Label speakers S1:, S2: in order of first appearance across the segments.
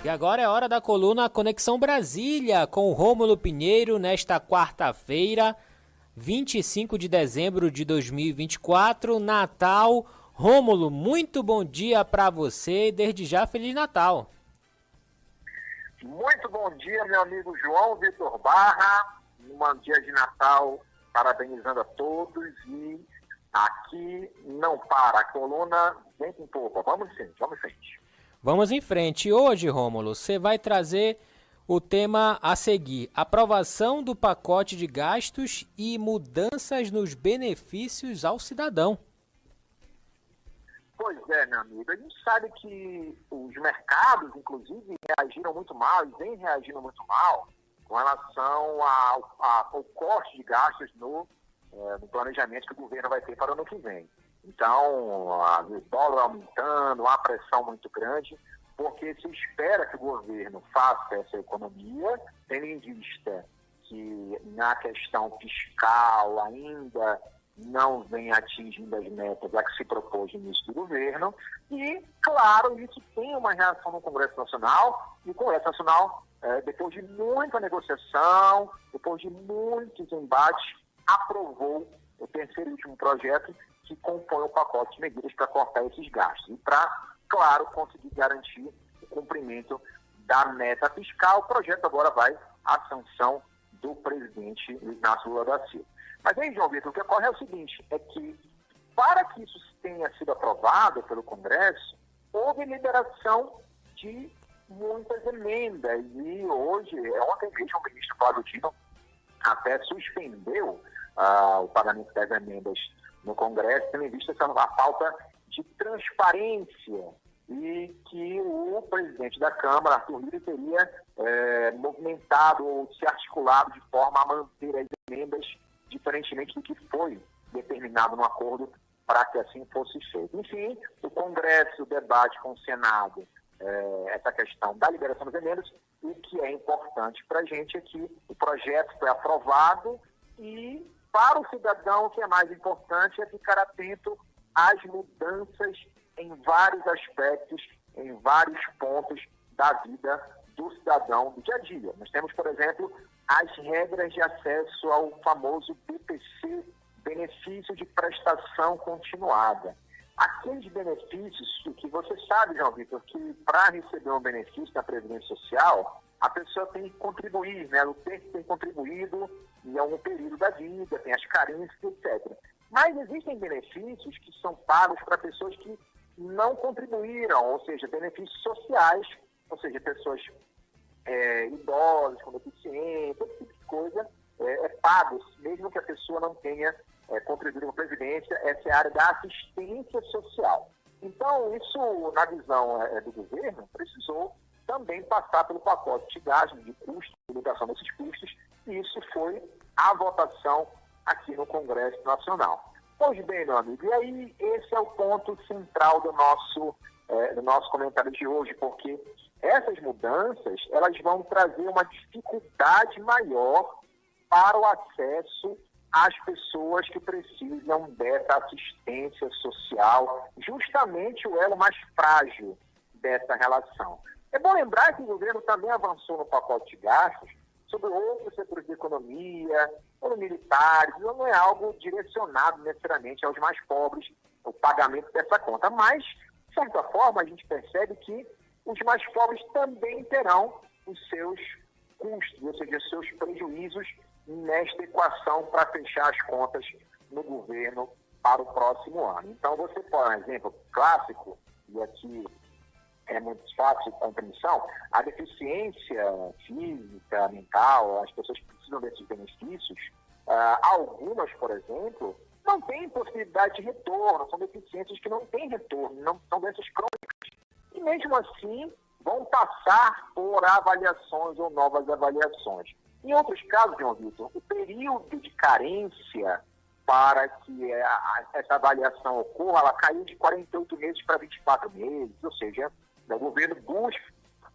S1: E agora é hora da coluna Conexão Brasília, com o Rômulo Pinheiro, nesta quarta-feira, 25 de dezembro de 2024, Natal. Rômulo, muito bom dia para você e desde já Feliz Natal.
S2: Muito bom dia, meu amigo João Vitor Barra, um dia de Natal, parabenizando a todos e aqui não para, a coluna vem com pouco, vamos em frente.
S1: Vamos em frente. Hoje, Rômulo, você vai trazer o tema a seguir: aprovação do pacote de gastos e mudanças nos benefícios ao cidadão.
S2: Pois é, meu amigo, a gente sabe que os mercados, inclusive, reagiram muito mal e vêm reagindo muito mal com relação ao corte de gastos no planejamento que o governo vai ter para o ano que vem. Então, o dólar aumentando, há pressão muito grande, porque se espera que o governo faça essa economia, tendo em vista que na questão fiscal ainda não vem atingindo as metas a que se propôs no início do governo, e, claro, isso tem uma reação no Congresso Nacional, e o Congresso Nacional, depois de muita negociação, depois de muitos embates, aprovou o terceiro e último projeto que compõe o pacote de medidas para cortar esses gastos e para, claro, conseguir garantir o cumprimento da meta fiscal. O projeto agora vai à sanção do presidente Inácio Lula da Silva. Mas aí, João Vitor, o que ocorre é o seguinte, é que para que isso tenha sido aprovado pelo Congresso, houve liberação de muitas emendas e ontem mesmo o ministro Flávio Dino até suspendeu o pagamento das emendas no Congresso, tendo em vista a falta de transparência e que o presidente da Câmara, Arthur Lira, teria movimentado ou se articulado de forma a manter as emendas diferentemente do que foi determinado no acordo para que assim fosse feito. Enfim, o Congresso debate com o Senado essa questão da liberação das emendas. O que é importante para a gente é que o projeto foi aprovado e, para o cidadão, o que é mais importante é ficar atento às mudanças em vários aspectos, em vários pontos da vida do cidadão do dia a dia. Nós temos, por exemplo, as regras de acesso ao famoso BPC, benefício de prestação continuada. Aqueles benefícios que você sabe, João Vitor, que para receber um benefício da Previdência Social, a pessoa tem que contribuir, né? Ela tem que ter contribuído em algum período da vida, tem as carências, etc. Mas existem benefícios que são pagos para pessoas que não contribuíram, ou seja, benefícios sociais, ou seja, pessoas idosas, com deficiência, esse tipo de coisa, pagos, mesmo que a pessoa não tenha contribuído com a Previdência. Essa é a área da assistência social. Então, isso, na visão do governo, precisou também passar pelo pacote de gastos, de custos, de limitação desses custos, e isso foi a votação aqui no Congresso Nacional. Pois bem, meu amigo, e aí esse é o ponto central do nosso comentário de hoje, porque essas mudanças, elas vão trazer uma dificuldade maior para o acesso às pessoas que precisam dessa assistência social, justamente o elo mais frágil dessa relação. É bom lembrar que o governo também avançou no pacote de gastos sobre outros setores da economia, como militares, não é algo direcionado necessariamente aos mais pobres, o pagamento dessa conta. Mas, de certa forma, a gente percebe que os mais pobres também terão os seus custos, ou seja, os seus prejuízos nesta equação para fechar as contas no governo para o próximo ano. Então, você pode, um exemplo clássico, e aqui é muito fácil de compreensão, a deficiência física, mental, as pessoas que precisam desses benefícios, algumas, por exemplo, não têm possibilidade de retorno, são deficiências que não têm retorno, não são doenças crônicas. E mesmo assim, vão passar por avaliações ou novas avaliações. Em outros casos, João Vitor, o período de carência para que essa avaliação ocorra, ela caiu de 48 meses para 24 meses, ou seja, o governo busca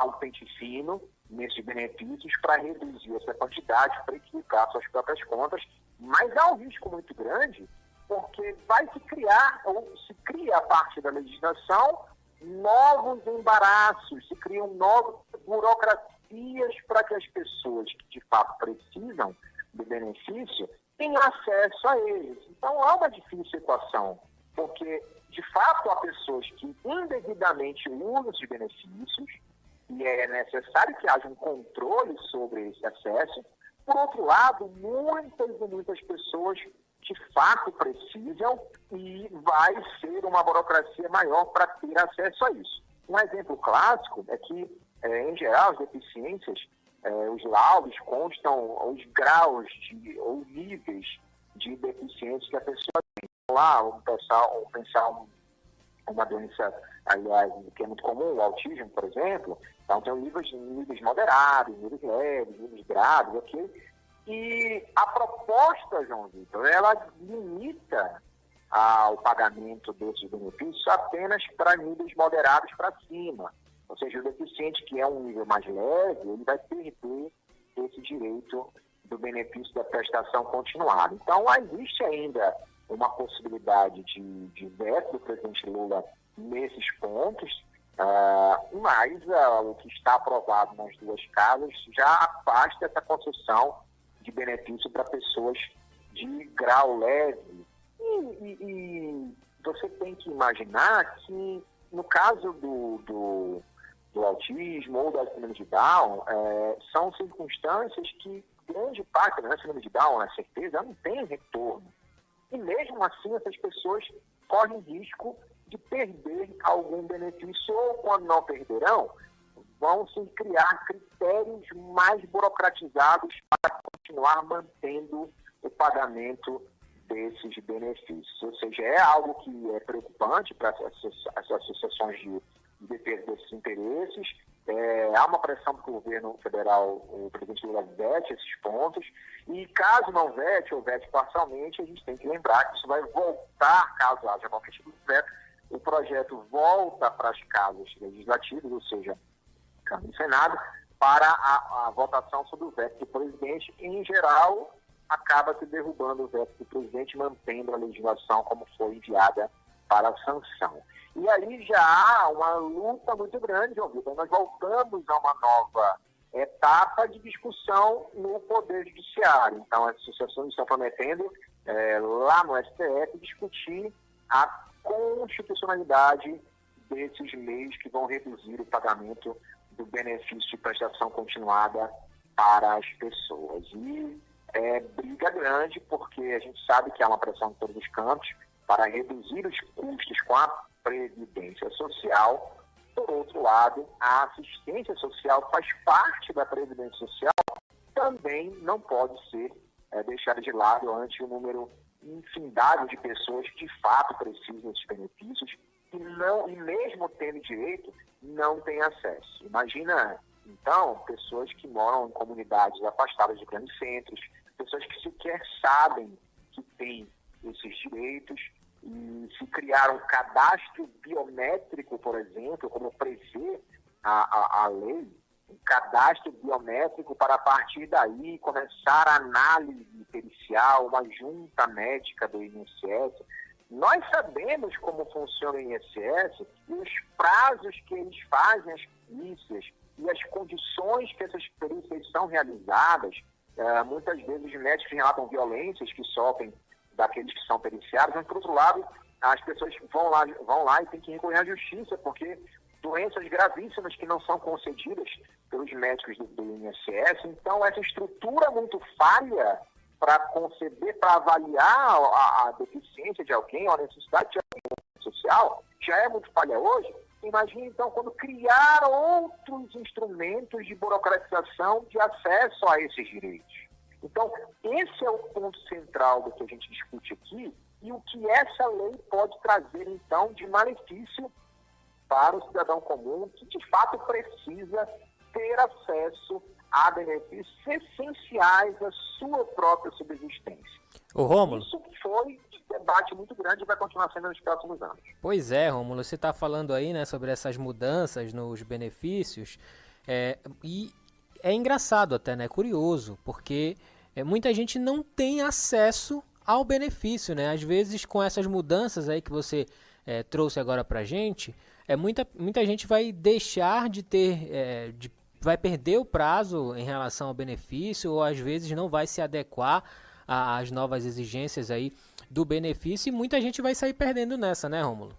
S2: um pente fino nesses benefícios para reduzir essa quantidade, para equilibrar suas próprias contas, mas há um risco muito grande, porque vai se criar, ou se cria a partir da legislação, novos embaraços, se criam novos burocracias para que as pessoas que de fato precisam do benefício tenham acesso a eles. Então, há uma difícil situação, porque, de fato, há pessoas que indevidamente usam esses benefícios e é necessário que haja um controle sobre esse acesso. Por outro lado, muitas e muitas pessoas de fato precisam e vai ser uma burocracia maior para ter acesso a isso. Um exemplo clássico é que, em geral, as deficiências, os laudos constam os graus ou níveis de deficiência que a pessoa tem. Lá, vamos pensar uma doença, aliás, que é muito comum, o autismo, por exemplo. Então, tem níveis moderados, níveis leves, níveis graves, ok? E a proposta, João Vitor, ela limita o pagamento desses benefícios apenas para níveis moderados para cima. Ou seja, o deficiente que é um nível mais leve, ele vai perder esse direito do benefício da prestação continuada. Então, existe ainda uma possibilidade de veto do presidente Lula nesses pontos, mas o que está aprovado nas duas casas já afasta essa concessão de benefício para pessoas de grau leve. E você tem que imaginar que, no caso do autismo ou da síndrome de Down, são circunstâncias que grande parte da síndrome de Down, na certeza, não tem retorno. E mesmo assim, essas pessoas correm risco de perder algum benefício, ou quando não perderão, vão se criar critérios mais burocratizados para continuar mantendo o pagamento desses benefícios. Ou seja, é algo que é preocupante para as associações de defesa desses interesses. Há uma pressão do governo federal, o presidente Lula vete esses pontos, e caso não vete ou vete parcialmente, a gente tem que lembrar que isso vai voltar, caso haja qualquer tipo de veto, o projeto volta para as casas legislativas, ou seja, Câmara e Senado, para a votação sobre o veto do presidente. Em geral, acaba se derrubando o veto do presidente, mantendo a legislação como foi enviada para a sanção. E aí já há uma luta muito grande, João Vitor. Nós voltamos a uma nova etapa de discussão no Poder Judiciário. Então, as associações estão prometendo, lá no STF, discutir a constitucionalidade desses leis que vão reduzir o pagamento do benefício de prestação continuada para as pessoas. E é briga grande, porque a gente sabe que há uma pressão em todos os campos para reduzir os custos com a Previdência Social. Por outro lado, a assistência social faz parte da Previdência Social, também não pode ser deixada de lado ante o número infindável de pessoas que de fato precisam desses benefícios e mesmo tendo direito, não têm acesso. Imagina, então, pessoas que moram em comunidades afastadas de grandes centros, pessoas que sequer sabem que têm esses direitos, e se criar um cadastro biométrico, por exemplo, como prevê a lei, um cadastro biométrico para a partir daí começar a análise pericial, uma junta médica do INSS. Nós sabemos como funciona o INSS e os prazos que eles fazem as perícias e as condições que essas perícias são realizadas. Muitas vezes os médicos relatam violências que sofrem daqueles que são periciados, mas, por outro lado, as pessoas vão lá e têm que recorrer à justiça, porque doenças gravíssimas que não são concedidas pelos médicos do INSS. Então, essa estrutura muito falha para conceber, para avaliar a deficiência de alguém, ou a necessidade de alguém social, já é muito falha hoje. Imagina, então, quando criar outros instrumentos de burocratização de acesso a esses direitos. Então, esse é o ponto central do que a gente discute aqui e o que essa lei pode trazer, então, de malefício para o cidadão comum que, de fato, precisa ter acesso a benefícios essenciais à sua própria subsistência.
S1: Ô, Rômulo,
S2: isso foi um debate muito grande e vai continuar sendo nos próximos anos.
S1: Pois é, Rômulo, você está falando aí, né, sobre essas mudanças nos benefícios, e é engraçado até, né, curioso, porque muita gente não tem acesso ao benefício, né? Às vezes, com essas mudanças aí que você trouxe agora pra gente, muita gente vai deixar de ter, vai perder o prazo em relação ao benefício ou às vezes não vai se adequar às novas exigências aí do benefício e muita gente vai sair perdendo nessa, né, Rômulo?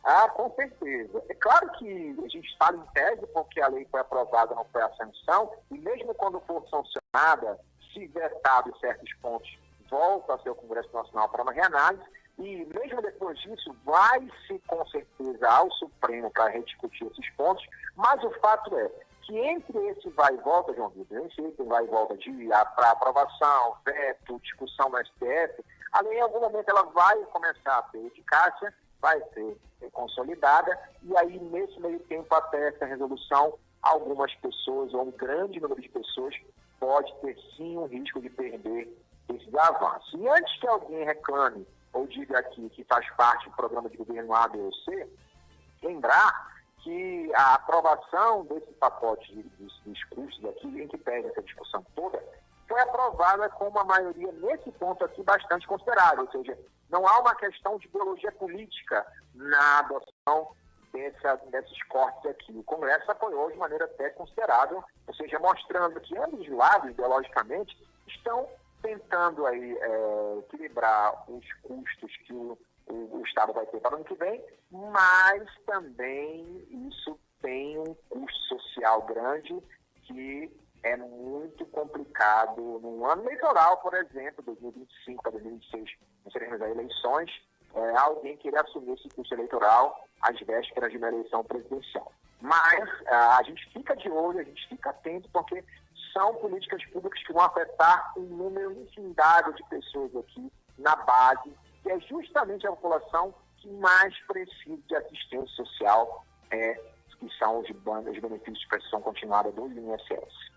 S2: Ah, com certeza. É claro que a gente fala em tese porque a lei foi aprovada, não foi a sanção, e mesmo quando for sancionada, se vetado certos pontos, volta ao seu Congresso Nacional para uma reanálise, e mesmo depois disso, vai-se com certeza ao Supremo para rediscutir esses pontos, mas o fato é que entre esse vai e volta, João Vitor, esse vai e volta para aprovação, veto, discussão no STF, a lei em algum momento ela vai começar a ter eficácia, vai ser consolidada, e aí nesse meio tempo até essa resolução, algumas pessoas, ou um grande número de pessoas, pode ter sim um risco de perder esses avanços. E antes que alguém reclame ou diga aqui que faz parte do programa de governo A, B ou C, lembrar que a aprovação desse pacote de custos aqui, em que pega essa discussão toda, foi aprovada com uma maioria, nesse ponto aqui, bastante considerável. Ou seja, não há uma questão de ideologia política na adoção desses cortes aqui. O Congresso apoiou de maneira até considerável, ou seja, mostrando que ambos os lados, ideologicamente, estão tentando aí equilibrar os custos que o Estado vai ter para o ano que vem, mas também isso tem um custo social grande que é muito complicado num ano eleitoral, por exemplo, 2025 para 2026, nós teremos aí eleições, alguém querer assumir esse custo eleitoral às vésperas de uma eleição presidencial. Mas a gente fica de olho, a gente fica atento, porque são políticas públicas que vão afetar um número infindável de pessoas aqui na base, que é justamente a população que mais precisa de assistência social, que são os benefícios de prestação continuada do INSS.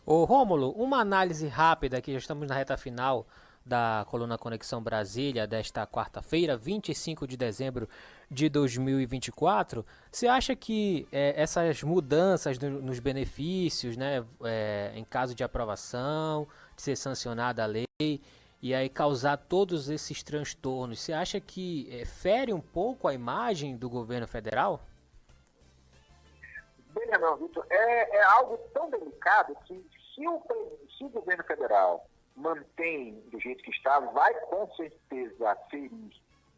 S1: Ô Rômulo, uma análise rápida, que já estamos na reta final da coluna Conexão Brasília desta quarta-feira, 25 de dezembro de 2024. Você acha que essas mudanças nos benefícios, né, em caso de aprovação, de ser sancionada a lei, e aí causar todos esses transtornos, você acha que fere um pouco a imagem do governo federal?
S2: Bem, não, Vitor, é algo tão delicado que se o governo federal mantém do jeito que está, vai com certeza ferir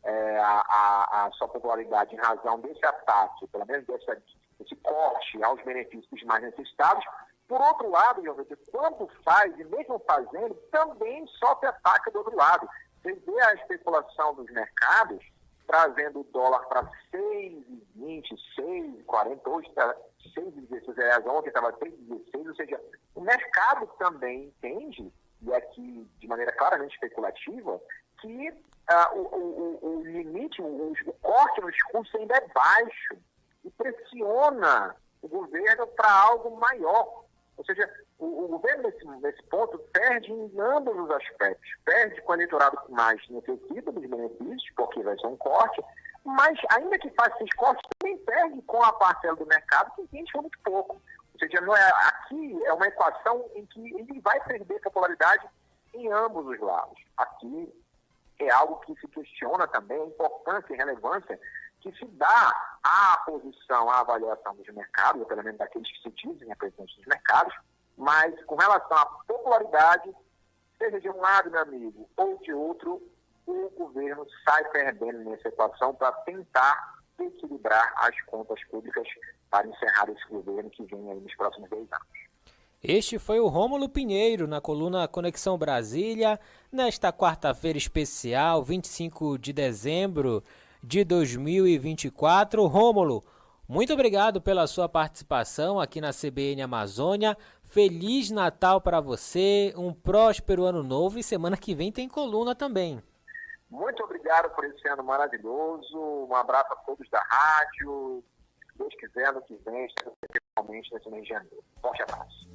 S2: a sua popularidade em razão desse ataque, pelo menos desse corte aos benefícios dos mais necessitados. Por outro lado, quando faz, e mesmo fazendo, também sofre ataque do outro lado. Você vê a especulação dos mercados trazendo o dólar para 6,20, 6,40, hoje está 6,16 reais, ontem estava 6,16, ou seja, o mercado também entende, e aqui de maneira claramente especulativa, que o limite, o corte no discurso ainda é baixo e pressiona o governo para algo maior. Ou seja, o governo nesse ponto perde em ambos os aspectos. Perde com o eleitorado que mais necessita dos benefícios, porque vai ser um corte, mas ainda que faça esses cortes, também perde com a parcela do mercado que entende que é muito pouco. Ou seja, aqui é uma equação em que ele vai perder popularidade em ambos os lados. Aqui é algo que se questiona também a importância e relevância que se dá à posição, à avaliação dos mercados, ou pelo menos daqueles que se dizem representantes dos mercados, mas com relação à popularidade, seja de um lado, meu amigo, ou de outro, o governo sai perdendo nessa equação para tentar equilibrar as contas públicas para encerrar esse governo que vem aí nos próximos 2 anos.
S1: Este foi o Rômulo Pinheiro, na coluna Conexão Brasília, nesta quarta-feira especial, 25 de dezembro de 2024. Rômulo, muito obrigado pela sua participação aqui na CBN Amazônia. Feliz Natal para você, um próspero ano novo, e semana que vem tem coluna também.
S2: Muito obrigado por esse ano maravilhoso, um abraço a todos da rádio, se Deus quiser, ano que vem, estaremos realmente nesse mês de janeiro. Forte abraço.